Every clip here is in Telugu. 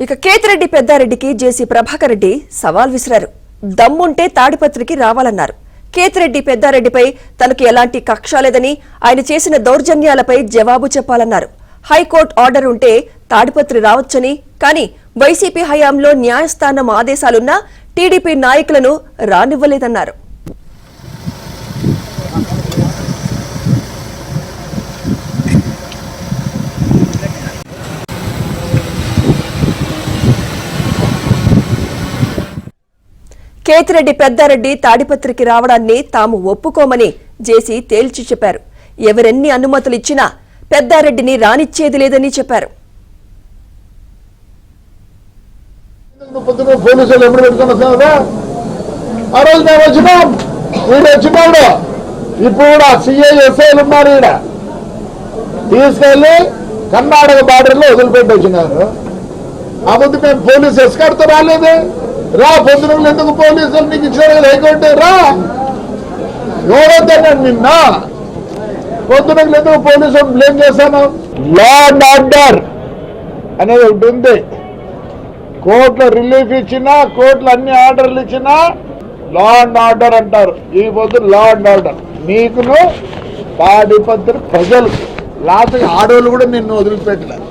ఇక కేతిరెడ్డి పెద్దారెడ్డికి జేసీ ప్రభాకర్ రెడ్డి సవాల్ విసిరారు. దమ్ముంటే తాడిపత్రికి రావాలన్నారు. కేతిరెడ్డి పెద్దారెడ్డిపై తనకు ఎలాంటి కక్ష లేదని, ఆయన చేసిన దౌర్జన్యాలపై జవాబు చెప్పాలన్నారు. హైకోర్టు ఆర్డర్ ఉంటే తాడిపత్రి రావచ్చని, కానీ వైసీపీ హయాంలో న్యాయస్థానం ఆదేశాలున్నా టీడీపీ నాయకులను రానివ్వలేదన్నారు. కేతిరెడ్డి పెద్దారెడ్డి తాడిపత్రికి రావడాన్ని తాము ఒప్పుకోమని జేసీ తేల్చి చెప్పారు. ఎవరెన్ని అనుమతులు ఇచ్చినా పెద్దారెడ్డిని రానిచ్చేది లేదని చెప్పారు. ఇప్పుడు సిఐఎస్ఐలు ఉన్నారు. ఈడ తీసుకెళ్లి కర్ణాటక బార్డర్లో వదిలిపెట్టి వచ్చినారు. ఆ ముందు మేము పోలీసు ఎస్కార్తో రాలేదు. రా పొద్దున ఎందుకు పోలీసులు నీకు ఇచ్చారు కదా హైకోర్టు రా. ఎవరొద్దన్నాడు నిన్న పొద్దున ఎందుకు పోలీసులు బ్లేమ్ చేశాను. లా అండ్ ఆర్డర్ అనేది ఒకటి ఉంది. కోర్టులో రిలీఫ్ ఇచ్చినా, కోర్టులో అన్ని ఆర్డర్లు ఇచ్చినా లా అండ్ ఆర్డర్ అంటారు. ఈ పొద్దు లా అండ్ ఆర్డర్ నీకును తాడిపత్రి ప్రజలు లాస్ట్ ఆడవాళ్ళు కూడా నిన్ను వదిలిపెట్టలేదు.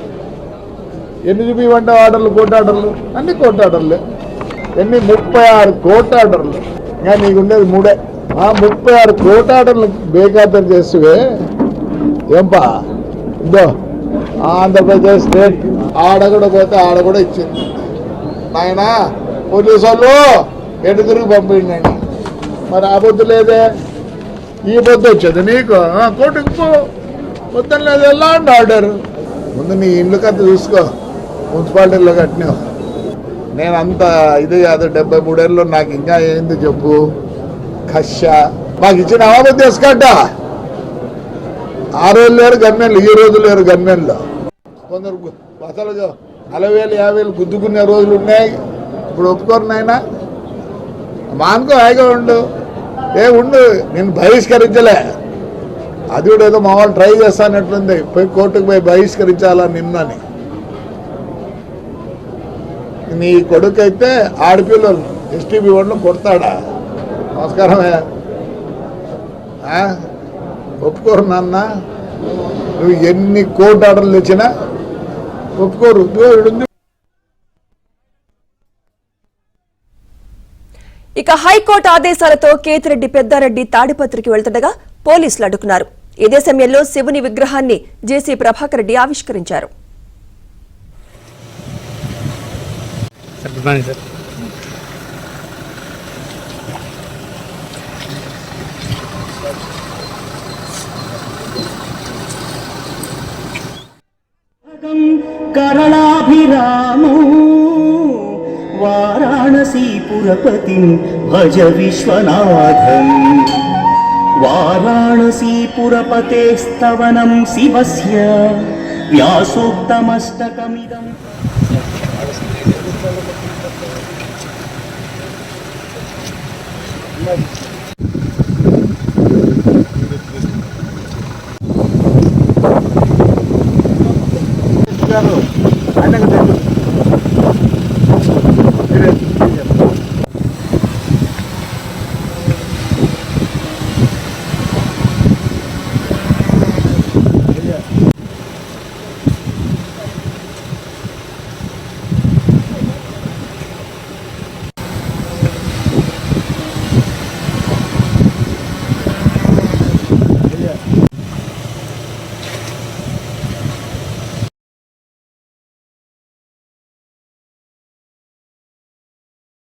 ఎన్ని చూపివంటే ఆర్డర్లు, కోర్టు ఆర్డర్లు అన్ని కోర్టు ఆర్డర్లే. ఎన్ని 36 కోర్టు ఆర్డర్లు. ఇంకా నీకు ఉండేది 3. 36 కోర్టు ఆర్డర్లు బేఖాతరు చేస్తే ఏంపా ఇదో ఆంధ్రప్రదేశ్ స్టేట్ ఆడ కూడా పోతే ఆడ కూడా ఇచ్చింది. నాయన పోలీసు వాళ్ళు ఎటు తిరిగి పంపిండండి. మరి ఆ పొద్దు లేదే, ఈ పొద్దు వచ్చేది నీకు కోర్టుకు పో. మొత్తం లేదు ఎలా అండి ఆర్డర్. ముందు నీ ఇల్లు కథ చూసుకో. మున్సిపాలిటీలో కట్టినావు. నేను అంత ఇది కాదు. 73 ఏళ్ళలో నాకు ఇంకా ఏంది చెప్పు. కష్ట మాకు ఇచ్చిన అవబద్ధి వేసుకట్ట. ఆ రోజు లేరు గన్మెన్లు, ఈ రోజు లేరు గన్మెన్లు. కొందరు అసలు 40,000 50,000 గుద్దుకునే రోజులు ఉన్నాయి. ఇప్పుడు ఒప్పుకోరు నాయన. మానుకో హాయిగా ఉండు. ఉండు నేను బహిష్కరించలే. అది కూడా ఏదో మా వాళ్ళు ట్రై చేస్తానట్లుంది. పోయి కోర్టుకు పోయి బహిష్కరించాలా నిన్నని. నీ కొడుకు అయితే ఆడపిల్లలు ఎస్టీబీ వాళ్ళు కొడతాడా? నమస్కారమే. ఒప్పుకోరు నాన్న. నువ్వు ఎన్ని కోర్టు ఆర్డర్లు ఇచ్చినా ఒప్పుకోరు. ఇక హైకోర్టు ఆదేశాలతో కేతిరెడ్డి పెద్దారెడ్డి తాడిపత్రికి వెళ్తుండగా పోలీసులు అడ్డుకున్నారు. ఇదే సమయంలో శివుని విగ్రహాన్ని జేసీ ప్రభాకర్ రెడ్డి ఆవిష్కరించారు. కరళాభిరామో వారాణసీపురపతిం భజ విశ్వనాథం. వారాణసీపురపతేస్తవనం శివస్య వ్యాసోక్తమస్తకమిదం.